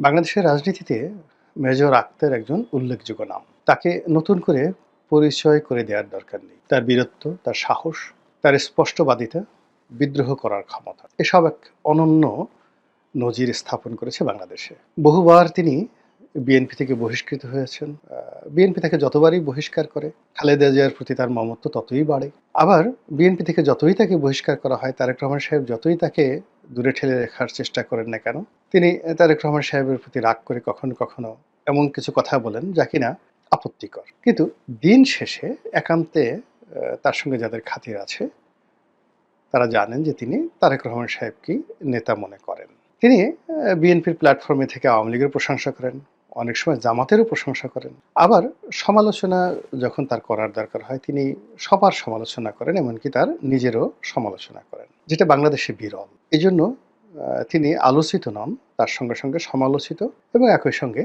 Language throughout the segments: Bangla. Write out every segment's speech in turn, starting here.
বাংলাদেশের রাজনীতিতে মেজর আক্তার একজন উল্লেখযোগ্য নাম। তাকে নতুন করে পরিচয় করে দেওয়ার দরকার নেই। তার বীরত্ব, তার সাহস, তার স্পষ্টবাদিতা, বিদ্রোহ করার ক্ষমতা এসব এক অনন্য নজির স্থাপন করেছে বাংলাদেশে। বহুবার তিনি বিএনপি থেকে বহিষ্কৃত হয়েছেন। বিএনপি তাকে যতবারই বহিষ্কার করে, খালেদা জিয়ার প্রতি তার মমত্ব ততই বাড়ে। আবার বিএনপি থেকে যতই তাকে বহিষ্কার করা হয়, তারেক রহমান সাহেব যতই তাকে দূরে ঠেলে রাখার চেষ্টা করেন না কেন, তিনি তারেক রহমান সাহেবের প্রতি রাগ করে কখনো কখনো এমন কিছু কথা বলেন যা কিনা আপত্তিকর। কিন্তু দিন শেষে একান্তে তার সঙ্গে যাদের খাতির আছে তারা জানেন যে তিনি তারেক রহমান সাহেবকেই নেতা মনে করেন। তিনি বিএনপির প্ল্যাটফর্মে থেকে আওয়ামী লীগের প্রশংসা করেন, অনেক সময় জামাতেরও প্রশংসা করেন। আবার সমালোচনা যখন তার করার দরকার হয় তিনি সবার সমালোচনা করেন, এমনকি তার নিজেরও সমালোচনা করেন, যেটা বাংলাদেশে বিরল। এই জন্য তিনি আলোচিত নন, তার সঙ্গে সঙ্গে সমালোচিত এবং একই সঙ্গে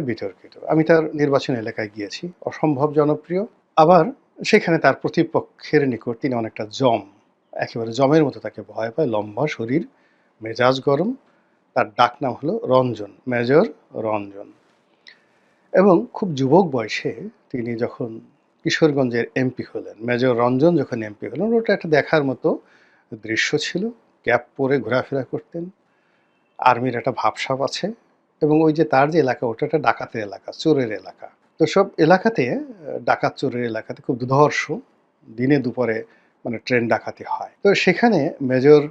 বিতর্কিত। আমি তার নির্বাচন এলাকায় গিয়েছি, অসম্ভব জনপ্রিয়। আবার সেখানে তার প্রতিপক্ষের নিকট তিনি অনেকটা জম, একেবারে জমের মতো তাকে ভয় পায়। লম্বা শরীর, মেজাজ গরম। তার ডাকনাম হলো রঞ্জন, মেজর রঞ্জন। এবং খুব যুবক বয়সে তিনি যখন কিশোরগঞ্জের এমপি হলেন, মেজর রঞ্জন যখন এমপি হলেন, ওটা একটা দেখার মতো দৃশ্য ছিল। ক্যাপ পরে ঘোরাফেরা করতেন, আর্মির একটা ভাবসাব আছে। এবং ওই যে তার যে এলাকা, ওটা একটা ডাকাতের এলাকা, চোরের এলাকা। তো সব এলাকাতে ডাকাত চোরের এলাকাতে খুব দুর্ধর্ষ দিনে দুপুরে মানে ট্রেন ডাকাতি হয়। তো সেখানে মেজর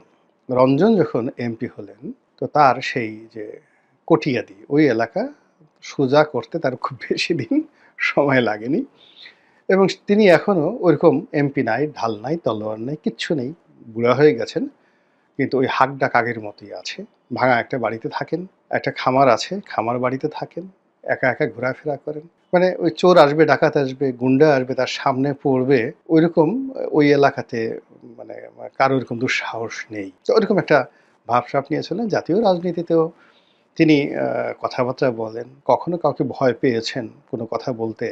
রঞ্জন যখন এমপি হলেন, তো তার সেই যে কটিয়াদি ওই এলাকা সোজা করতে তার খুব বেশি দিন সময় লাগেনি। এবং তিনি এখনও ওইরকম এমপি নাই, ঢাল নাই, তলোয়ার নাই, কিচ্ছু নেই, বুড়া হয়ে গেছেন। কিন্তু ওই হাক ডাক আগের মতোই আছে। ভাঙা একটা বাড়িতে থাকেন, একটা খামার আছে, খামার বাড়িতে থাকেন, একা একা ঘোরাফেরা করেন। মানে ওই চোর আসবে, ডাকাত আসবে, গুন্ডা আসবে, তার সামনে পড়বে, ওইরকম ওই এলাকাতে মানে কারো এরকম দুঃসাহস নেই। তো ওইরকম একটা ভাবসাব নিয়েছিলেন। জাতীয় রাজনীতিতেও তিনি কথাবার্তা বলেন, কখনো কাউকে ভয় পেয়েছেন কোনো কথা বলতে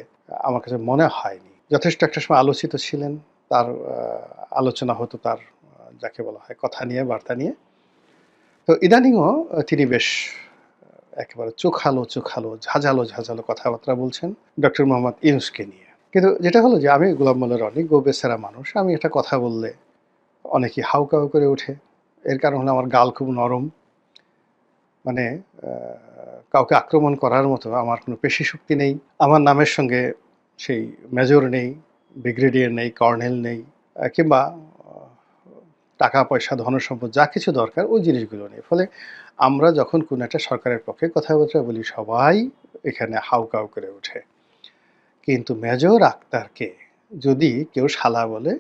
আমার কাছে মনে হয়নি। যথেষ্ট একটা সময় আলোচিত ছিলেন, তার আলোচনা হতো তার যাকে বলা হয় কথা নিয়ে, বার্তা নিয়ে। তো ইদানিংও তিনি বেশ একেবারে চোখালো চোখালো, ঝাঁঝালো ঝাঁঝালো কথাবার্তা বলছেন ডক্টর মোহাম্মদ ইউনূসকে নিয়ে। কিন্তু যেটা হলো যে আমি গোলাম মোল্লা রনি, গোবেচারা মানুষ, আমি একটা কথা বললে অনেকেই হাউকাউ করে ওঠে। এর কারণ হলো আমার গাল খুব নরম। মানে কাউকে আক্রমণ করার মতো আমার কোনো পেশি শক্তি নেই। আমার নামের সঙ্গে সেই মেজর নেই, ব্রিগেডিয়ার নেই, কর্নেল নেই, কিংবা টাকা পয়সা, ধনসম্পদ যা কিছু দরকার ওই জিনিসগুলো নেই। ফলে আমরা যখন কোনো একটা সরকারের পক্ষে কথাবার্তা বলি, সবাই এখানে হাউকাউ করে ওঠে। কিন্তু মেজর আক্তারকে যদি কেউ শালা বলে,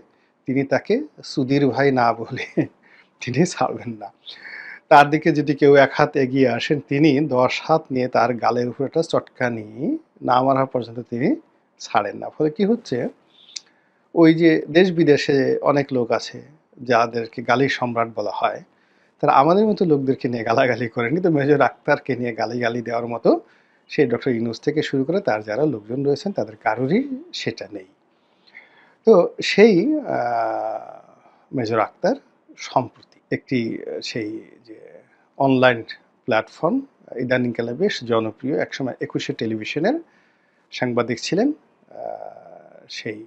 তিনি তাকে সুধীর ভাই না বলে তিনি ছাড়বেন না। তার দিকে যদি কেউ এক হাত এগিয়ে আসেন, তিনি 10 হাত নিয়ে তার গালের উপর একটা চটকানি না মারা পর্যন্ত তিনি ছাড়েন না। ফলে কি হচ্ছে, ওই যে দেশ বিদেশে অনেক লোক আছে যাদেরকে গালি সম্রাট বলা হয়, তারা আমাদের মতো লোকদেরকে নিয়ে গালাগালি করেন, কিন্তু মেজর আক্তারকে নিয়ে গালি দেওয়ার মতো সেই ডক্টর ইউনূস থেকে শুরু করে তার যারা লোকজন রয়েছেন তাদের কারোরই সেটা নেই। তো সেই মেজর আক্তার সম্প্রতি একটি সেই যে অনলাইন প্ল্যাটফর্ম, ইদানিংকালে বেশ জনপ্রিয়, একসময় ২১শে টেলিভিশনের সাংবাদিক ছিলেন। সেই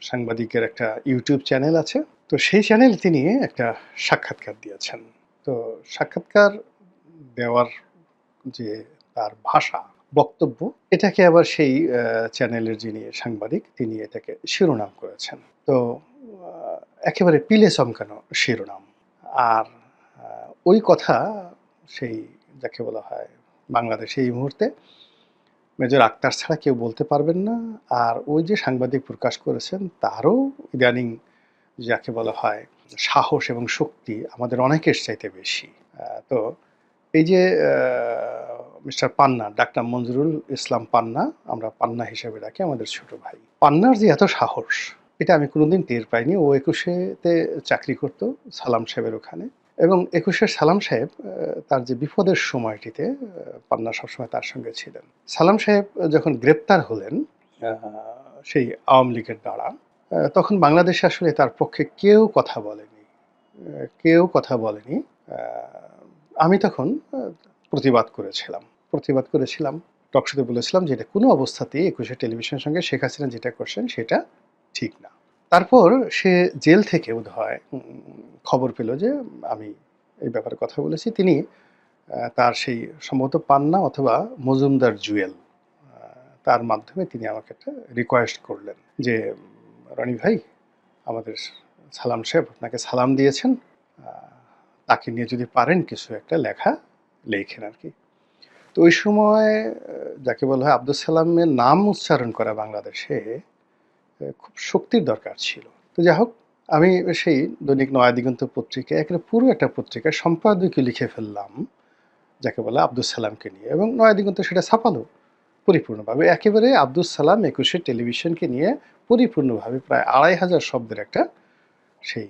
সাংবাদিকের একটা ইউটিউব চ্যানেল আছে। তো সেই চ্যানেলে তিনি একটা সাক্ষাৎকার দিয়েছেন। তো সাক্ষাৎকার দেওয়ার যে তার ভাষা, বক্তব্য, এটাকে আবার সেই চ্যানেলের যিনি সাংবাদিক তিনি এটাকে শিরোনাম করেছেন। তো একেবারে পিলে চমকানো শিরোনাম। আর ওই কথা সেই যাকে বলা হয় বাংলাদেশে এই মুহূর্তে মেজর আক্তার ছাড়া কেউ বলতে পারবেন না। আর ওই যে সাংবাদিক প্রকাশ করেছেন তারও ইদানিং যাকে বলা হয় সাহস এবং শক্তি আমাদের অনেকের চাইতে বেশি। তো এই যে মিস্টার পান্না, ডাক্তার মঞ্জুরুল ইসলাম পান্না, আমরা পান্না হিসেবে ডাকি, আমাদের ছোট ভাই। পান্নার যে এত সাহস, এটা আমি কোনোদিন টের পাইনি। ও ২১শে চাকরি করত সালাম সাহেবের ওখানে, এবং ২১শে সালাম সাহেব তার যে বিপদের সময়টিতে পান্না সবসময় তার সঙ্গে ছিলেন। সালাম সাহেব যখন গ্রেপ্তার হলেন সেই আওয়ামী লীগের দ্বারা, তখন বাংলাদেশে আসলে তার পক্ষে কেউ কথা বলেনি, কেউ কথা বলেনি। আমি তখন প্রতিবাদ করেছিলাম। টকশোতে বলেছিলাম যে এটা কোনো অবস্থাতেই একুশে টেলিভিশনের সঙ্গে শেখ হাসিনা যেটা করছেন সেটা ঠিক না। তারপর সে জেল থেকে বোধহয় খবর পেল যে আমি এই ব্যাপারে কথা বলেছি। তিনি তার সেই সম্ভবত পান্না অথবা মজুমদার জুয়েল তার মাধ্যমে তিনি আমাকে একটা রিকোয়েস্ট করলেন যে, "রনি ভাই, আমাদের সালাম সাহেব আপনাকে সালাম দিয়েছেন। আ তাকে নিয়ে যদি পারেন কিছু একটা লেখা লেখেন আরকি।" তো ওই সময় যাকে বলা হয় আব্দুস সালামের নাম উচ্চারণ করা বাংলাদেশে খুব শক্তির দরকার ছিল। তো যাই হোক, আমি সেই দৈনিক নয়াদিগন্ত পত্রিকায় একেবারে পুরো একটা পত্রিকায় সম্পাদকীয় লিখে ফেললাম, যাকে বলে আব্দুস সালামকে নিয়ে, এবং নয়াদিগন্ত সেটা ছাপালো পরিপূর্ণভাবে। একেবারে আব্দুস সালাম একুশে টেলিভিশনকে নিয়ে পরিপূর্ণভাবে প্রায় ২,৫০০ শব্দের একটা সেই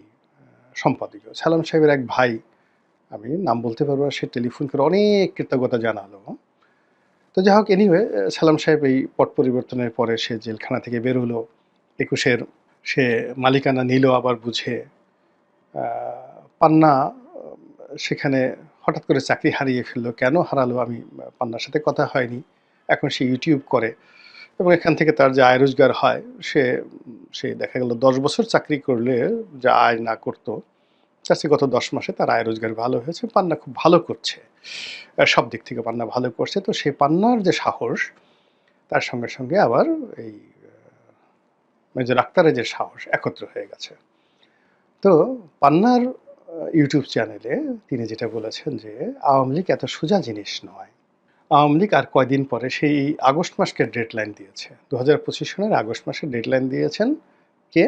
সম্পাদকীয়। সালাম সাহেবের এক ভাই, আমি নাম বলতে পারবো না, সে টেলিফোন করে অনেক কৃতজ্ঞতা জানালো। তো যাই হোক, এনিওয়ে সালাম সাহেব এই পট পরিবর্তনের পরে সে জেলখানা থেকে বের হলো। একুশের সে মালিকানা নিল আবার বুঝে। পান্না সেখানে হঠাৎ করে চাকরি হারিয়ে ফেললো। কেন হারালো আমি পান্নার সাথে কথা হয়নি। এখন সে ইউটিউব করে এবং এখান থেকে তার যে আয় রোজগার হয় সে সে দেখা গেল ১০ বছর চাকরি করলে যা আয় না করতো, তার চেয়ে গত ১০ মাসে তার আয় রোজগার ভালো হয়েছে। পান্না খুব ভালো করছে। সব দিক থেকে পান্না ভালো করছে। তো সেই পান্নার যে সাহস, তার সঙ্গে সঙ্গে আবার এই মেজর আক্তারের যে সাহস একত্র হয়ে গেছে। তো পান্নার ইউটিউব চ্যানেলে তিনি যেটা বলেছেন যে, আওয়ামী লীগ এত সোজা জিনিস নয়। আওয়ামী লীগ আর কয়দিন পরে সেই আগস্ট মাসকে ডেডলাইন দিয়েছে। ২০২৫ সনের আগস্ট মাসে ডেডলাইন দিয়েছেন কে?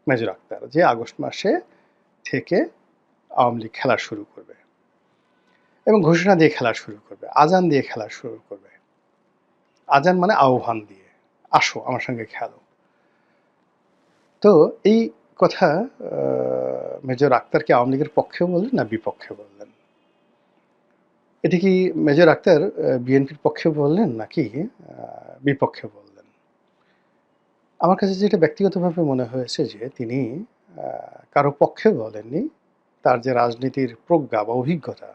মেজর আক্তার, যে আগস্ট মাসে থেকে আওয়ামী লীগ খেলা শুরু করবে এবং ঘোষণা দিয়ে খেলা শুরু করবে, আজান দিয়ে খেলা শুরু করবে। আজান মানে আহ্বান দিয়ে, আসো আমার সঙ্গে খেলো। তো এই কথা মেজর আক্তারকে আওয়ামী লীগের পক্ষে বললেন না বিপক্ষে বললেন? এটি কি মেজর আক্তার বিএনপির পক্ষে বললেন নাকি বিপক্ষে বললেন? আমার কাছে যেটা ব্যক্তিগতভাবে মনে হয়েছে যে তিনি কারো পক্ষে বলেননি। তার যে রাজনীতির প্রজ্ঞা বা অভিজ্ঞতা,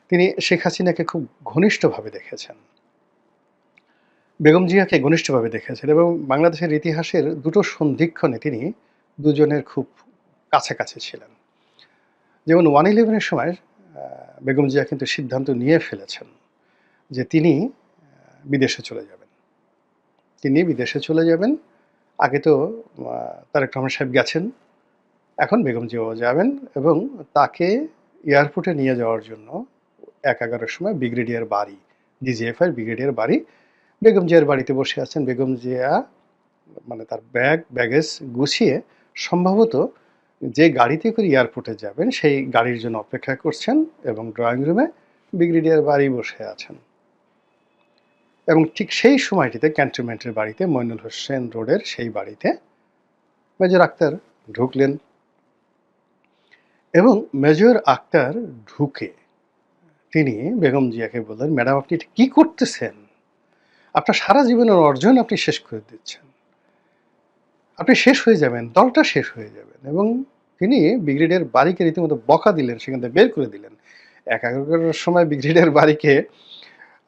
তিনি শেখ হাসিনাকে খুব ঘনিষ্ঠভাবে দেখেছেন, বেগম জিয়াকে ঘনিষ্ঠভাবে দেখেছেন এবং বাংলাদেশের ইতিহাসের দুটো সন্ধিক্ষণে তিনি দুজনের খুব কাছাকাছি ছিলেন। যেমন 1/11-এর সময় বেগম জিয়া কিন্তু সিদ্ধান্ত নিয়ে ফেলেছেন যে তিনি বিদেশে চলে যাবেন। তিনি বিদেশে চলে যাবেন। আগে তো তারেক রহমান সাহেব গেছেন, এখন বেগম জিয়াও যাবেন এবং তাকে এয়ারপোর্টে নিয়ে যাওয়ার জন্য ১/১১-র সময় ব্রিগেডিয়ার বাড়ি, ডিজিএফআইয়ের ব্রিগেডিয়ার বাড়ি, বেগম জিয়ার বাড়িতে বসে আছেন। বেগম জিয়া মানে তার ব্যাগেজ গুছিয়ে সম্ভবত যে গাড়িতে করে এয়ারপোর্টে যাবেন সেই গাড়ির জন্য অপেক্ষা করছেন এবং ড্রয়িং রুমে ব্রিগেডিয়ার বাড়ি বসে আছেন। এবং ঠিক সেই সময়টিতে ক্যান্টনমেন্টের বাড়িতে, মইনুল হোসেন রোডের সেই বাড়িতে মেজর আক্তার ঢুকলেন এবং মেজর আক্তার ঢুকে তিনি বেগম জিয়াকে বললেন, ম্যাডাম আপনি এটা কী করতেছেন? আপনার সারা জীবনের অর্জন আপনি শেষ করে দিচ্ছেন। আপনি শেষ হয়ে যাবেন, দলটা শেষ হয়ে যাবেন। এবং তিনি ব্রিগেডিয়ার বাড়িকে রীতিমতো বকা দিলেন, সেখান থেকে বের করে দিলেন। ১/১১-র সময় ব্রিগেডিয়ার বাড়িকে,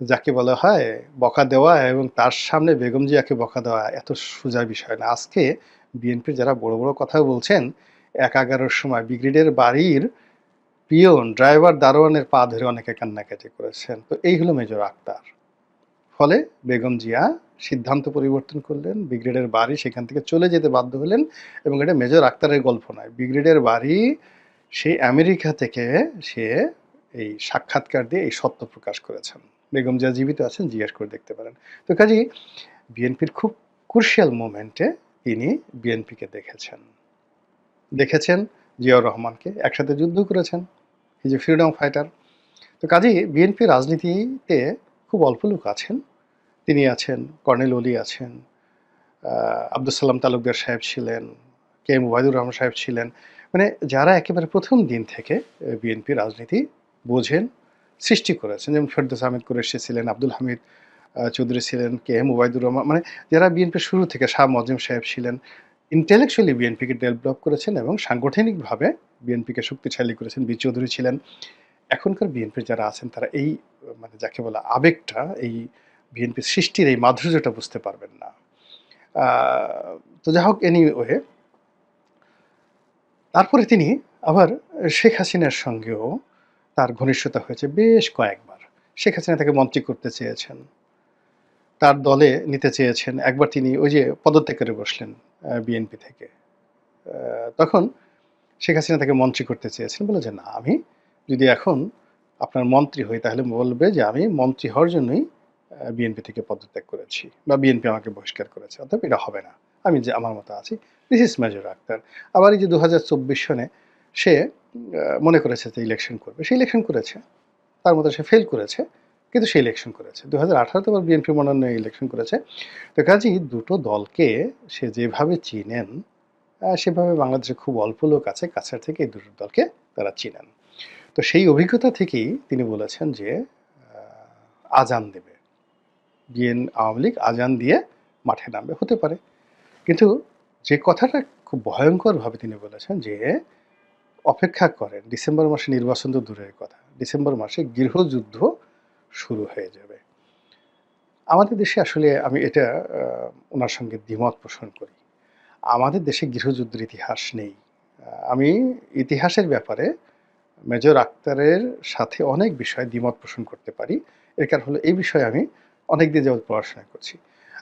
যাকে বলা হয় বকা দেওয়া এবং তার সামনে বেগম জিয়াকে বকা দেওয়া এত সোজা বিষয় না। আজকে বিএনপির যারা বড় বড় কথা বলছেন, ১/১১-র সময় ব্রিগেডিয়ার বাড়ির পিয়ন, ড্রাইভার, দারোয়ানের পা ধরে অনেকে কান্নাকাটি করেছেন। তো এই হলো মেজর আক্তার। ফলে বেগম জিয়া সিদ্ধান্ত পরিবর্তন করলেন, ব্রিগেডিয়ার বাড়ি সেখান থেকে চলে যেতে বাধ্য হলেন। এবং এটা মেজর আক্তারের গল্প নয়, ব্রিগেডিয়ার বাড়ি সেই আমেরিকা থেকে সে এই সাক্ষাৎকার দিয়ে এই সত্য প্রকাশ করেছেন। বেগম জিয়া জীবিত আছেন, জিজ্ঞেস করে দেখতে পারেন। তো কাজেই বিএনপির খুব ক্রুশিয়াল মোমেন্টে তিনি বিএনপিকে দেখেছেন জিয়াউর রহমানকে, একসাথে যুদ্ধ করেছেন, এই যে ফ্রিডম ফাইটার। তো কাজেই বিএনপি রাজনীতিতে খুব অল্প লোক আছেন। তিনি আছেন, কর্নেল অলি আছেন, আব্দুস সালাম তালুকদার সাহেব ছিলেন, কে এম ওবায়দুর রহমান সাহেব ছিলেন। মানে যারা একেবারে প্রথম দিন থেকে বিএনপি রাজনীতি বোঝেন, সৃষ্টি করেছেন। যেমন ফেরদৌস আহমেদ কুরেশি ছিলেন, আব্দুল হামিদ চৌধুরী ছিলেন, কে এম ওবায়দুর রহমান, মানে যারা বিএনপির শুরু থেকে, শাহ মজিম সাহেব ছিলেন, ইন্টেলেকচুয়ালি বিএনপিকে ডেভেলপ করেছেন এবং সাংগঠনিকভাবে বিএনপিকে শক্তিশালী করেছেন। বি চৌধুরী ছিলেন। এখনকার বিএনপির যারা আছেন তারা এই মানে যাকে বলে আবেগটা, এই বিএনপির সৃষ্টির এই মাধুর্যটা বুঝতে পারবেন না। আ তো যাই হোক এনিওয়ে তারপরে তিনি আবার শেখ হাসিনার সঙ্গেও তার ঘনিষ্ঠতা হয়েছে বেশ কয়েকবার। শেখ হাসিনা তাকে মন্ত্রী করতে চেয়েছেন। তার দলে নিতে চেয়েছেন। একবার তিনি ওই যে পদত্যাগ করে বসলেন বিএনপি থেকে। আ তখন শেখ হাসিনা তাকে মন্ত্রী করতে চেয়েছেন। বলল যে, "না, আমি যদি এখন আপনার মন্ত্রী হই তাহলে বলবে যে আমি মন্ত্রী হওয়ার জন্যই বিএনপি থেকে পদত্যাগ করেছি বা বিএনপি আমাকে বহিষ্কার করেছে। অতএব এটা হবে না। আমি যে আমার মতো আছি।" This is major Akhtar. আবার এই যে ২০২৪ সনে সে মনে করেছে যে ইলেকশন করবে। সে ইলেকশন করেছে। তার মতো সে ফেল করেছে। কিন্তু সে ইলেকশন করেছে। ২০১৮ তে আবার বিএনপি মনোনয়নে ইলেকশন করেছে। তো কাজেই দুটো দলকে সে যেভাবে চিনেন সেভাবে বাংলাদেশে খুব অল্প লোক আছে কাছের থেকে এই দুটো দলকে তারা চিনেন। তো সেই অভিজ্ঞতা থেকেই তিনি বলেছেন যে আজান দেবে। আওয়ামী লীগ আজান দিয়ে মাঠে নামবে। হতে পারে। কিন্তু যে কথাটা খুব ভয়ংকরভাবে তিনি বলেছেন যে, "অপেক্ষা করেন। ডিসেম্বর মাসে নির্বাচন তো দূরের কথা। ডিসেম্বর মাসে গৃহযুদ্ধ শুরু হয়ে যাবে।" আমাদের দেশে আসলে আমি এটা উনার সঙ্গে দ্বিমত পোষণ করি। আমাদের দেশে গৃহযুদ্ধের ইতিহাস নেই। আমি ইতিহাসের ব্যাপারে মেজর আক্তারের সাথে অনেক বিষয়ে দ্বিমত পোষণ করতে পারি। এর কারণ হলো এই বিষয়ে আমি অনেকদিন যাবৎ পড়াশোনা করছি।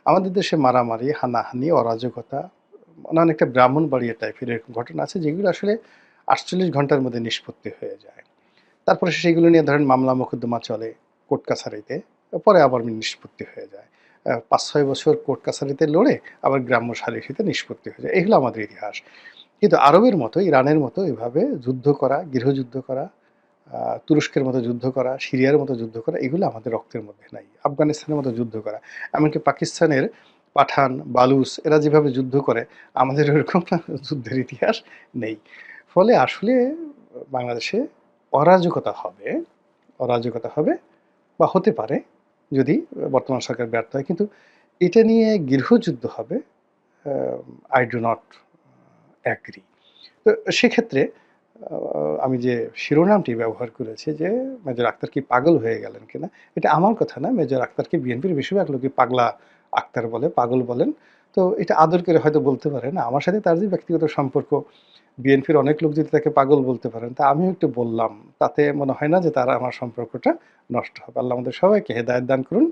আমাদের দেশে মারামারি, হানাহানি, অরাজকতা মানে অনেকটা ব্রাহ্মণবাড়িয়া টাইপের এরকম ঘটনা আছে যেগুলো আসলে ৪৮ ঘন্টার মধ্যে নিষ্পত্তি হয়ে যায়। তারপরে সেগুলো নিয়ে ধরেন মামলা মোকদ্দমা চলে কোর্ট কাছারিতে। পরে আবার নিষ্পত্তি হয়ে যায়। ৫-৬ বছর কোর্ট কাছারিতে লড়ে আবার গ্রাম্য সালিসিতে নিষ্পত্তি হয়ে যায়। এই হলো আমাদের ইতিহাস। কিন্তু আরবের মতো, ইরানের মতো এভাবে যুদ্ধ করা, গৃহযুদ্ধ করা, তুরস্কের মতো যুদ্ধ করা, সিরিয়ার মতো যুদ্ধ করা এগুলো আমাদের রক্তের মধ্যে নাই। আফগানিস্তানের মতো যুদ্ধ করা। এমনকি পাকিস্তানের পাঠান, বালুচ এরা যেভাবে যুদ্ধ করে আমাদের ওরকম যুদ্ধের ইতিহাস নেই। ফলে আসলে বাংলাদেশে অরাজকতা হবে, অরাজকতা হবে বা হতে পারে যদি বর্তমান সরকার ব্যর্থ হয়। কিন্তু এটা নিয়ে গৃহযুদ্ধ হবে আ I do not agree. তো সেক্ষেত্রে আ আমি যে শিরোনামটি ব্যবহার করেছি যে, মেজর আক্তার কি পাগল হয়ে গেলেন কিনা? এটা আমার কথা না। মেজর আক্তারকে বিএনপির বেশিরভাগ লোকই পাগলা আক্তার বলে, পাগল বলেন। তো এটা আদর করে হয়তো বলতে পারেন। আমার সাথে তার যে ব্যক্তিগত সম্পর্ক, বিএনপির অনেক লোক যদি তাকে পাগল বলতে পারেন, তা আমিও একটু বললাম। তাতে মনে হয় না যে তারা আমার সম্পর্কটা নষ্ট হবে। আল্লাহ আমাদের সবাইকে হেদায়েত দান করুন।